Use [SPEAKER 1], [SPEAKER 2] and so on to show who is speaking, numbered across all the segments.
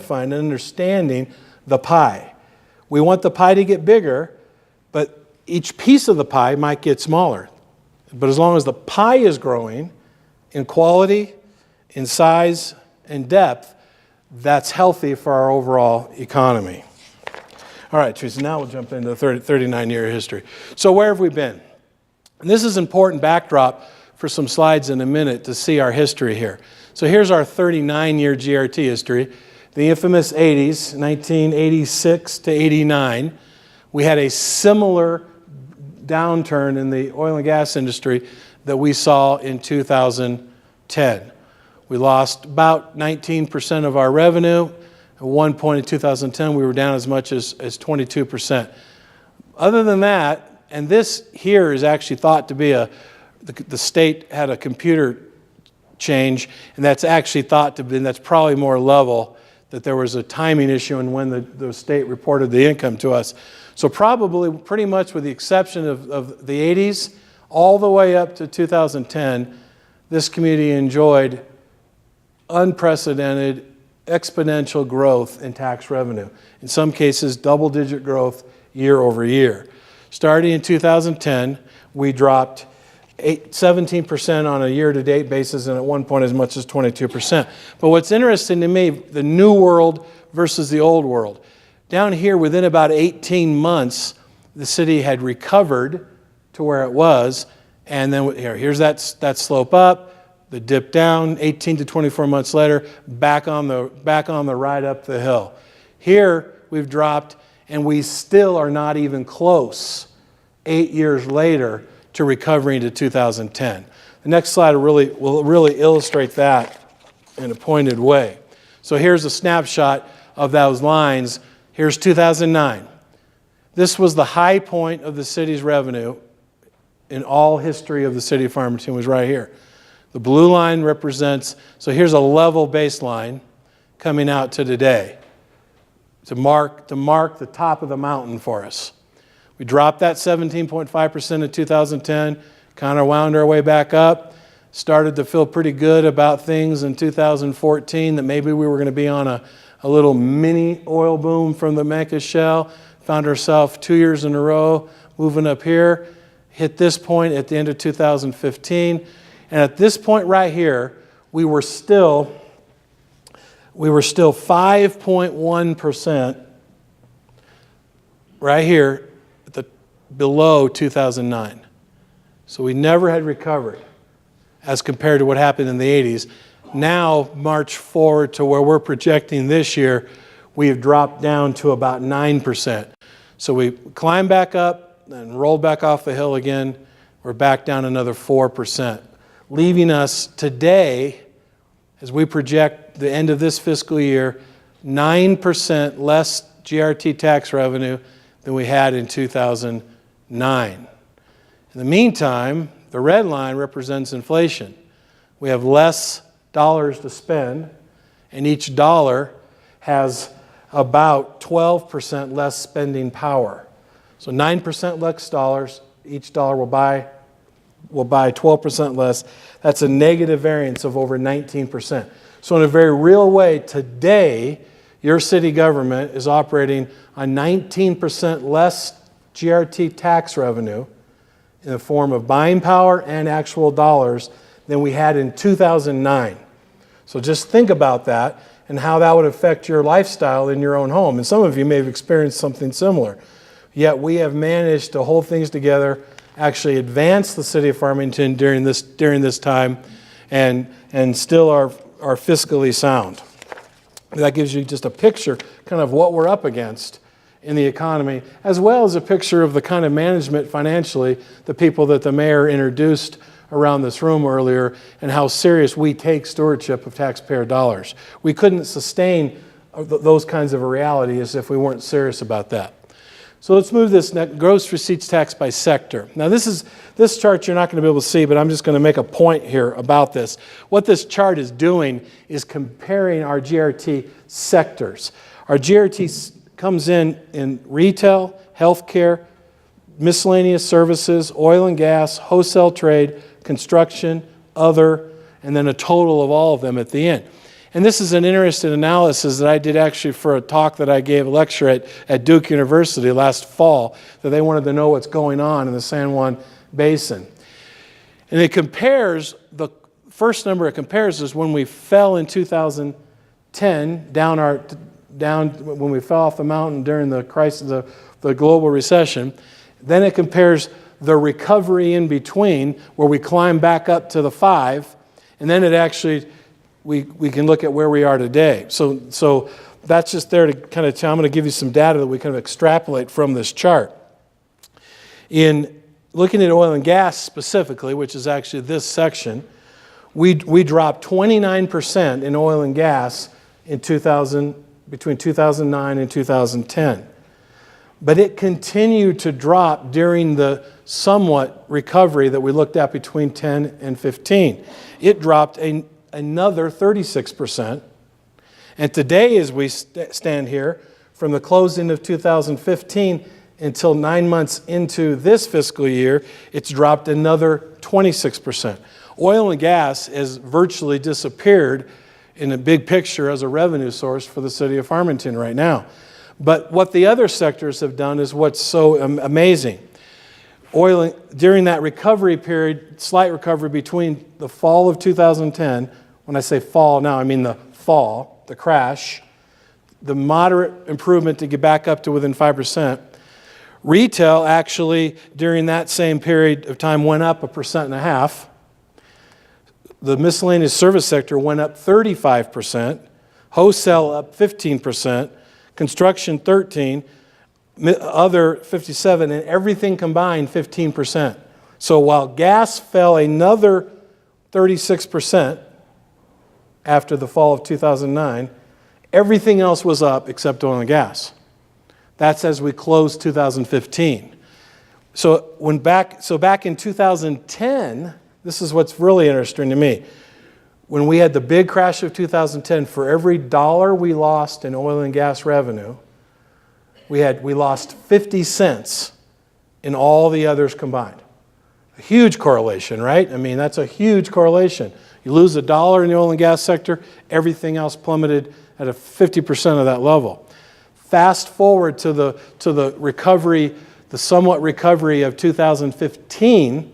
[SPEAKER 1] identifying and understanding the pie. We want the pie to get bigger, but each piece of the pie might get smaller. But as long as the pie is growing in quality, in size, and depth, that's healthy for our overall economy. All right, Teresa, now we'll jump into the 39-year history. So where have we been? And this is an important backdrop for some slides in a minute to see our history here. So here's our 39-year GRT history. The infamous 80s, 1986 to 89. We had a similar downturn in the oil and gas industry that we saw in 2010. We lost about 19% of our revenue. At one point in 2010, we were down as much as 22%. Other than that, and this here is actually thought to be the state had a computer change, and that's actually thought to be, and that's probably more level, that there was a timing issue in when the state reported the income to us. So probably pretty much with the exception of the 80s, all the way up to 2010, this community enjoyed unprecedented exponential growth in tax revenue. In some cases, double-digit growth year over year. Starting in 2010, we dropped 17% on a year-to-date basis, and at one point as much as 22%. But what's interesting to me, the new world versus the old world. Down here, within about 18 months, the city had recovered to where it was, and then here's that slope up, the dip down, 18 to 24 months later, back on the ride up the hill. Here, we've dropped, and we still are not even close, 8 years later, to recovering to 2010. The next slide will really illustrate that in a pointed way. So here's a snapshot of those lines. Here's 2009. This was the high point of the city's revenue in all history of the city of Farmington, was right here. The blue line represents, so here's a level baseline coming out to today to mark the top of the mountain for us. We dropped that 17.5% in 2010, kind of wound our way back up, started to feel pretty good about things in 2014, that maybe we were going to be on a little mini oil boom from the Memphis shale. Found ourselves 2 years in a row moving up here, hit this point at the end of 2015. And at this point right here, we were still 5.1% right here below 2009. So we never had recovered as compared to what happened in the 80s. Now, march forward to where we're projecting this year, we have dropped down to about 9%. So we climbed back up and rolled back off the hill again. We're back down another 4%. Leaving us today, as we project the end of this fiscal year, 9% less GRT tax revenue than we had in 2009. In the meantime, the red line represents inflation. We have less dollars to spend, and each dollar has about 12% less spending power. So 9% less dollars, each dollar will buy 12% less. That's a negative variance of over 19%. So in a very real way, today, your city government is operating on 19% less GRT tax revenue in the form of buying power and actual dollars than we had in 2009. So just think about that and how that would affect your lifestyle in your own home. And some of you may have experienced something similar. Yet we have managed to hold things together, actually advance the city of Farmington during this time, and still are fiscally sound. That gives you just a picture kind of what we're up against in the economy, as well as a picture of the kind of management financially, the people that the mayor introduced around this room earlier, and how serious we take stewardship of taxpayer dollars. We couldn't sustain those kinds of a reality as if we weren't serious about that. So let's move this next, gross receipts tax by sector. Now this chart you're not going to be able to see, but I'm just going to make a point here about this. What this chart is doing is comparing our GRT sectors. Our GRT comes in retail, healthcare, miscellaneous services, oil and gas, wholesale trade, construction, other, and then a total of all of them at the end. And this is an interesting analysis that I did actually for a talk that I gave, a lecture at Duke University last fall, that they wanted to know what's going on in the San Juan Basin. And it compares, the first number it compares is when we fell in 2010, down when we fell off the mountain during the crisis, the global recession. Then it compares the recovery in between, where we climb back up to the 5, and then it actually, we can look at where we are today. So that's just there to kind of tell. I'm going to give you some data that we kind of extrapolate from this chart. In looking at oil and gas specifically, which is actually this section, we dropped 29% in oil and gas in between 2009 and 2010. But it continued to drop during the somewhat recovery that we looked at between 10 and 15. It dropped another 36%. And today, as we stand here, from the closing of 2015 until 9 months into this fiscal year, it's dropped another 26%. Oil and gas has virtually disappeared in a big picture as a revenue source for the city of Farmington right now. But what the other sectors have done is what's so amazing. During that recovery period, slight recovery between the fall of 2010, when I say fall now, I mean the fall, the crash, the moderate improvement to get back up to within 5%. Retail actually, during that same period of time, went up 1.5%. The miscellaneous service sector went up 35%, wholesale up 15%, construction 13%, other 57%, and everything combined 15%. So while gas fell another 36% after the fall of 2009, everything else was up except oil and gas. That's as we closed 2015. So back in 2010, this is what's really interesting to me. When we had the big crash of 2010, for every dollar we lost in oil and gas revenue, we lost 50 cents in all the others combined. A huge correlation, right? I mean, that's a huge correlation. You lose $1 in the oil and gas sector, everything else plummeted at a 50% of that level. Fast forward to the recovery, the somewhat recovery of 2015,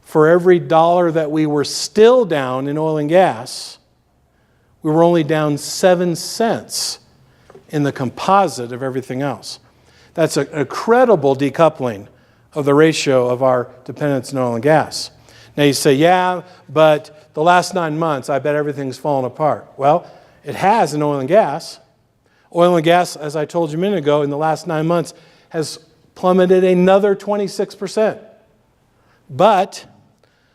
[SPEAKER 1] for every dollar that we were still down in oil and gas, we were only down 7 cents in the composite of everything else. That's an incredible decoupling of the ratio of our dependence on oil and gas. Now you say, yeah, but the last 9 months, I bet everything's fallen apart. Well, it has in oil and gas. Oil and gas, as I told you a minute ago, in the last 9 months, has plummeted another 26%. But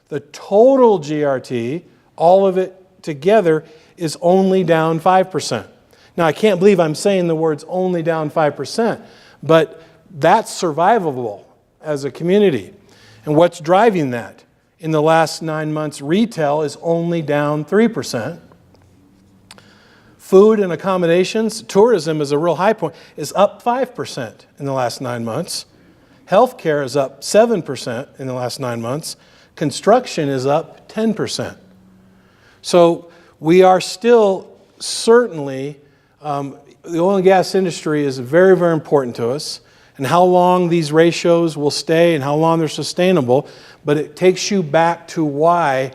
[SPEAKER 1] the total GRT, all of it together, is only down 5%. Now, I can't believe I'm saying the words only down 5%, but that's survivable as a community. And what's driving that? In the last 9 months, retail is only down 3%. Food and accommodations, tourism is a real high point, is up 5% in the last 9 months. Healthcare is up 7% in the last 9 months. Construction is up 10%. So we are still certainly, the oil and gas industry is very, very important to us, and how long these ratios will stay and how long they're sustainable, but it takes you back to why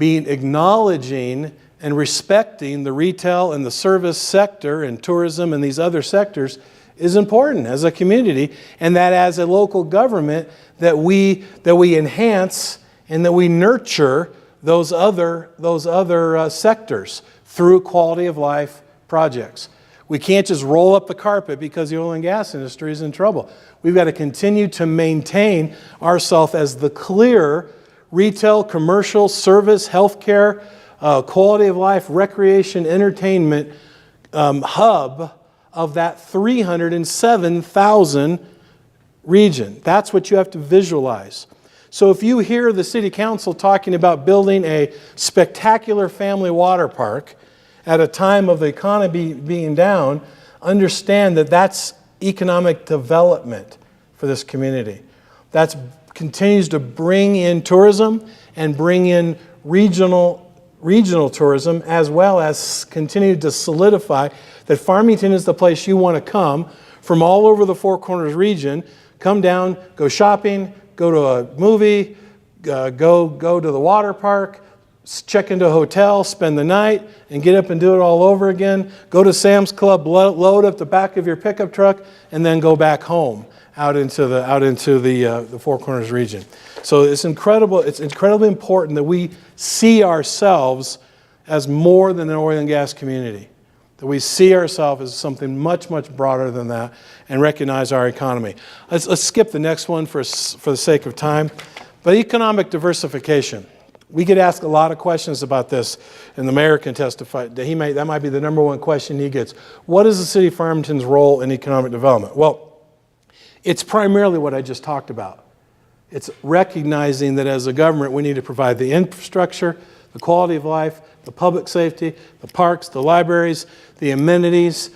[SPEAKER 1] acknowledging and respecting the retail and the service sector and tourism and these other sectors is important as a community, and that as a local government that we enhance and that we nurture those other sectors through quality of life projects. We can't just roll up the carpet because the oil and gas industry is in trouble. We've got to continue to maintain ourselves as the clear retail, commercial, service, healthcare, quality of life, recreation, entertainment hub of that 307,000 region. That's what you have to visualize. So if you hear the city council talking about building a spectacular family water park at a time of the economy being down, understand that that's economic development for this community. That continues to bring in tourism and bring in regional regional tourism, as well as continue to solidify that Farmington is the place you want to come from all over the Four Corners region. Come down, go shopping, go to a movie, go to the water park, check into a hotel, spend the night, and get up and do it all over again. Go to Sam's Club, load up the back of your pickup truck, and then go back home out into the Four Corners region. So it's incredible. It's incredibly important that we see ourselves as more than an oil and gas community. That we see ourselves as something much, much broader than that and recognize our economy. Let's skip the next one for the sake of time. But economic diversification. We get asked a lot of questions about this, and the mayor can testify. That might be the number one question he gets. What is the city of Farmington's role in economic development? Well, it's primarily what I just talked about. It's recognizing that as a government, we need to provide the infrastructure, the quality of life, the public safety, the parks, the libraries, the amenities,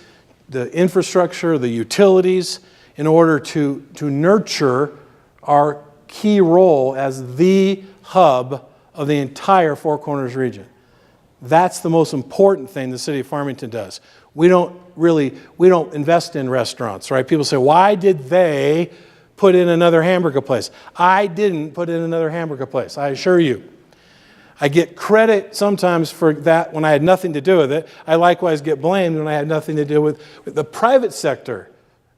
[SPEAKER 1] the infrastructure, the utilities, in order to nurture our key role as the hub of the entire Four Corners region. That's the most important thing the city of Farmington does. We don't invest in restaurants, right? People say, why did they put in another hamburger place? I didn't put in another hamburger place, I assure you. I get credit sometimes for that when I had nothing to do with it. I likewise get blamed when I had nothing to do with it. The private sector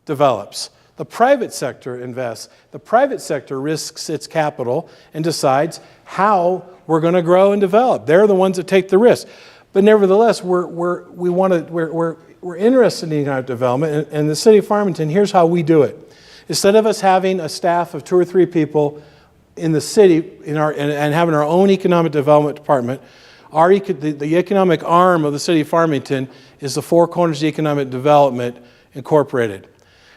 [SPEAKER 1] develops. The private sector invests. The private sector risks its capital and decides how we're going to grow and develop. They're the ones that take the risk. But nevertheless, we're interested in economic development. And the city of Farmington, here's how we do it. Instead of us having a staff of 2 or 3 people in the city and having our own economic development department, the economic arm of the city of Farmington is the Four Corners Economic Development Incorporated.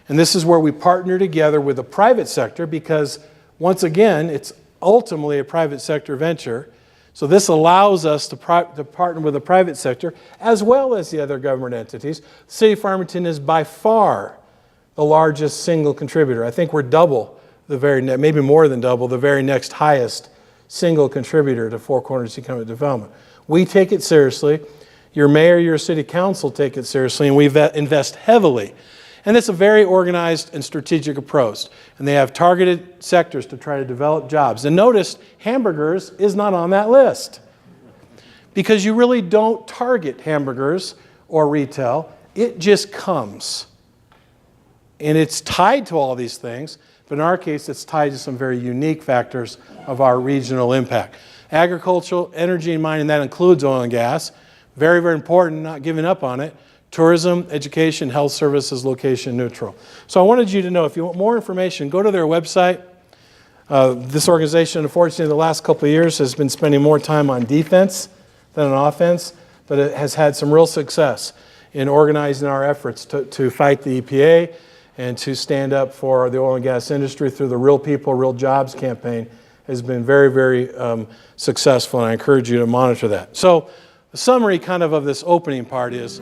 [SPEAKER 1] And this is where we partner together with the private sector because, once again, it's ultimately a private sector venture. So this allows us to partner with the private sector as well as the other government entities. The city of Farmington is by far the largest single contributor. I think we're maybe more than double, the very next highest single contributor to Four Corners Economic Development. We take it seriously. Your mayor, your city council take it seriously, and we invest heavily. And it's a very organized and strategic approach. And they have targeted sectors to try to develop jobs. And notice, hamburgers is not on that list. Because you really don't target hamburgers or retail. It just comes. And it's tied to all these things. But in our case, it's tied to some very unique factors of our regional impact. Agricultural, energy, and mining, that includes oil and gas. Very, very important, not giving up on it. Tourism, education, health services, location neutral. So I wanted you to know, if you want more information, go to their website. This organization, unfortunately, the last couple of years has been spending more time on defense than on offense, but it has had some real success in organizing our efforts to fight the EPA and to stand up for the oil and gas industry through the Real People, Real Jobs campaign. Has been very, very successful, and I encourage you to monitor that. So the summary kind of this opening part is,